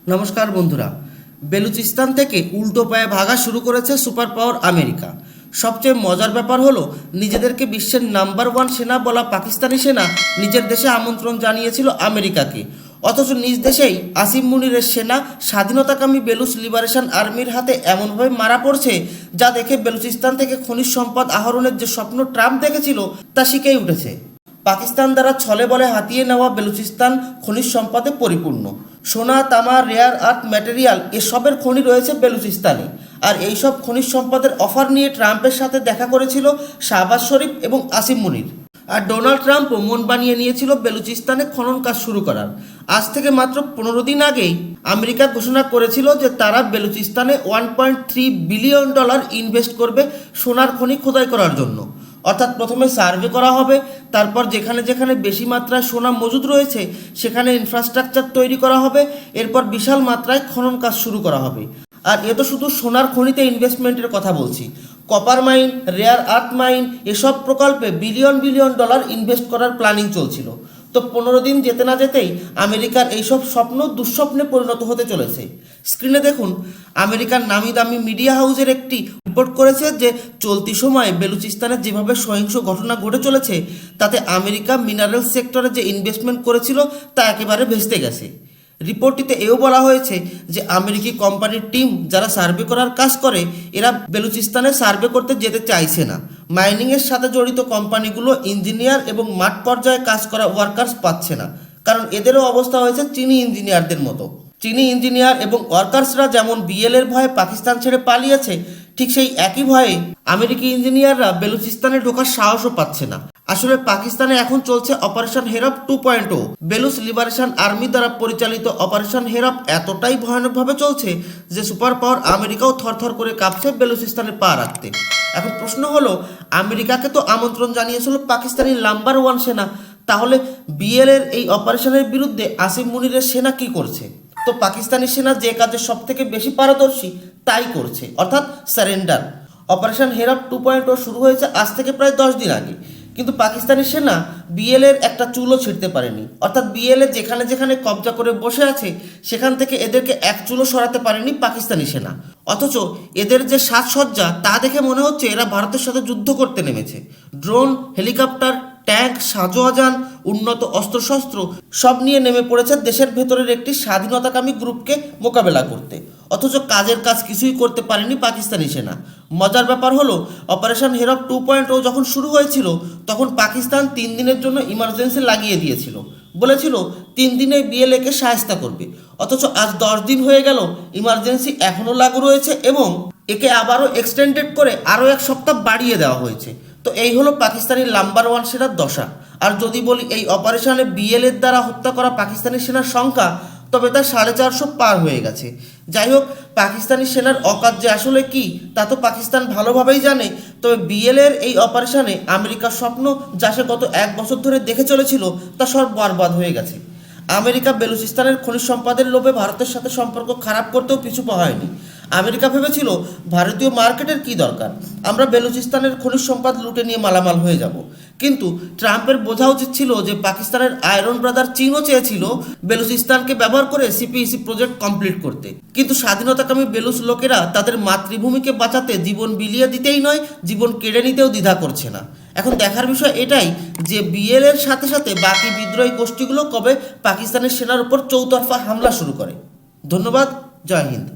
নমস্কার বন্ধুরা। বেলুচিস্তান থেকে উল্টো পায়ে ভাগা শুরু করেছে সুপার পাওয়ার আমেরিকা। সবচেয়ে মজার ব্যাপার হলো, নিজেদেরকে বিশ্বের নাম্বার 1 সেনা বলা পাকিস্তানি সেনা নিজের দেশে আমন্ত্রণ জানিয়েছিল আমেরিকাকে, অথচ নিজ দেশেই আসিম মুনিরের সেনা স্বাধীনতাকামী বেলুচ লিবারেশন আর্মির হাতে এমনভাবে মারা পড়ছে, যা দেখে বেলুচিস্তান থেকে খনিজ সম্পদ আহরণের যে স্বপ্ন ট্রাম্প দেখেছিল তা শিখেই উঠেছে। পাকিস্তান দ্বারা ছলে বলে হাতিয়ে নেওয়া বেলুচিস্তান খনিজ সম্পদে পরিপূর্ণ। সোনা, তামা, রেয়ার আর্থ ম্যাটেরিয়াল এসবের খনি রয়েছে বেলুচিস্তানে। আর এইসব খনিজ সম্পদের অফার নিয়ে ট্রাম্পের সাথে দেখা করেছিল শাহবাজ শরীফ এবং আসিম মুনির। আর ডোনাল্ড ট্রাম্পও মন বানিয়ে নিয়েছিল বেলুচিস্তানে খনন কাজ শুরু করার। আজ থেকে মাত্র 15 দিন আগেই আমেরিকা ঘোষণা করেছিল যে তারা বেলুচিস্তানে $1.3 বিলিয়ন ইনভেস্ট করবে সোনার খনি খোদাই করার জন্য। অর্থাৎ প্রথমে সার্ভে করা হবে, তারপর যেখানে যেখানে বেশি মাত্রায় সোনা মজুদ রয়েছে সেখানে ইনফ্রাস্ট্রাকচার তৈরি করা হবে, এরপর বিশাল মাত্রায় খনন কাজ শুরু করা হবে। আর এ তো শুধু সোনার খনিতে ইনভেস্টমেন্টের কথা বলছি, copper mine, rare earth mine এসব প্রকল্পে বিলিয়ন বিলিয়ন ডলার ইনভেস্ট করার প্ল্যানিং চলছিল। তো 15 দিন যেতে না যেতেই আমেরিকার এইসব স্বপ্ন দুঃস্বপ্নে পরিণত হতে চলেছে। স্ক্রিনে দেখুন, আমেরিকার নামি দামি মিডিয়া হাউসের একটি রিপোর্ট করেছে যে চলতি সময়ে বেলুচিস্তানে যেভাবে সহিংস ঘটনা ঘটে চলেছে তাতে আমেরিকা মিনারেল সেক্টরে যে ইনভেস্টমেন্ট করেছিল তা একেবারে ভেস্তে গেছে। রিপোর্টটিতে এও বলা হয়েছে যে আমেরিকি কোম্পানির টিম যারা সার্ভে করার কাজ করে এরা বেলুচিস্তানে সার্ভে করতে যেতে চাইছে না। মাইনিংয়ের সাথে জড়িত কোম্পানিগুলো ইঞ্জিনিয়ার এবং মাঠ পর্যায়ে কাজ করা ওয়ার্কার্স পাচ্ছে না, কারণ এদেরও অবস্থা হয়েছে চীনি ইঞ্জিনিয়ারদের মতো। চীনি ইঞ্জিনিয়ার এবং ওয়ার্কার্সরা যেমন বিএলের ভয়ে পাকিস্তান ছেড়ে পালিয়েছে, ঠিক সেই একই ভয়ে আমেরিকি ইঞ্জিনিয়াররা বেলুচিস্তানে ঢোকার সাহসও পাচ্ছে না। আসলে পাকিস্তানে এখন চলছে অপারেশন হেরপ 2.0। বেলুচ লিবারেশন আর্মি দ্বারা পরিচালিত অপারেশন হেরপ এতটাই ভয়ানকভাবে চলছে যে সুপার পাওয়ার আমেরিকাও থরথর করে কাঁপছে বেলুচিস্তানে পা রাখতে। এখন প্রশ্ন হলো, আমেরিকাকে তো আমন্ত্রণ জানিয়েছিল পাকিস্তানি নাম্বার 1 সেনা, তাহলে বিএলের এই অপারেশনের বিরুদ্ধে আসিম মুনিরের সেনা কি করছে? তো পাকিস্তানি সেনা যে কাজে সব থেকে বেশি পারদর্শী তাই করছে, অর্থাৎ সারেন্ডার। অপারেশন হেরপ 2.0 শুরু হয়েছে আজ থেকে প্রায় 10 দিন আগে, কিন্তু পাকিস্তানি সেনা বিএলের একটা চুলও ছিঁড়তে পারেনি। অর্থাৎ বিএলএ যেখানে যেখানে কবজা করে বসে আছে সেখান থেকে এদেরকে এক চুলও সরাতে পারেনি পাকিস্তানি সেনা। অথচ এদের যে সাজসজ্জা তা দেখে মনে হচ্ছে এরা ভারতের সাথে যুদ্ধ করতে নেমেছে। ড্রোন, হেলিকপ্টার, ট্যাঙ্ক, সাজোয়াজান, উন্নত অস্ত্রশস্ত্র সব নিয়ে নেমে পড়েছে দেশের ভেতরের একটি স্বাধীনতাকামী গ্রুপকে মোকাবেলা করতে। অথচ কাজের কাজ কিছুই করতে পারেনি পাকিস্তানি সেনা। মজার ব্যাপার হলো, অপারেশন হেরপ 2.0 যখন শুরু হয়েছিল তখন পাকিস্তান 3 দিনের জন্য ইমার্জেন্সি লাগিয়ে দিয়েছিল, বলেছিল 3 দিনে বিএলএকে সাহায্য করবে। অথচ আজ 10 দিন হয়ে গেল, ইমার্জেন্সি এখনও লাগু রয়েছে এবং একে আবারও এক্সটেন্ডেড করে আরও 1 সপ্তাহ বাড়িয়ে দেওয়া হয়েছে। তো এই হলো পাকিস্তানি নাম্বার 1 সেনার দশা। আর যদি বলি এই অপারেশনে বিএলএর দ্বারা হত্যা করা পাকিস্তানি সেনার সংখ্যা, তবে তা 450 পার হয়ে গেছে। যাই হোক, পাকিস্তানি সেনার অকাজ যে আসলে কি তা তো পাকিস্তান ভালোভাবেই জানে। তবে বিএলের এই অপারেশনে আমেরিকার স্বপ্ন যা সে গত 1 বছর ধরে দেখে চলেছিল তা সব বরবাদ হয়ে গেছে। আমেরিকা বেলুচিস্তানের খনিজ সম্পদের লোভে ভারতের সাথে সম্পর্ক খারাপ করতেও পিছু পা হয়নি। আমেরিকা ভেবেছিল ভারতীয় মার্কেটের কি দরকার, আমরা বেলুচিস্তানের খনিজ সম্পদ লুটে নিয়ে মালামাল হয়ে যাব। কিন্তু ট্রাম্পের বোঝা উচিত ছিল যে পাকিস্তানের আয়রন ব্রাদার চীনও চেয়েছিল বেলুচিস্তানকে ব্যবহার করে সিপিইসি প্রজেক্ট কমপ্লিট করতে, কিন্তু স্বাধীনতাকামী বেলুচ লোকেরা তাদের মাতৃভূমিকে বাঁচাতে জীবন বিলিয়ে দিতেই নয়, জীবন কেড়ে নিতেও দ্বিধা করছে না। এখন দেখার বিষয় এটাই যে বিএলের সাথে সাথে বাকি বিদ্রোহী গোষ্ঠীগুলো কবে পাকিস্তানের সেনার উপর চৌতরফা হামলা শুরু করে। ধন্যবাদ। জয় হিন্দ।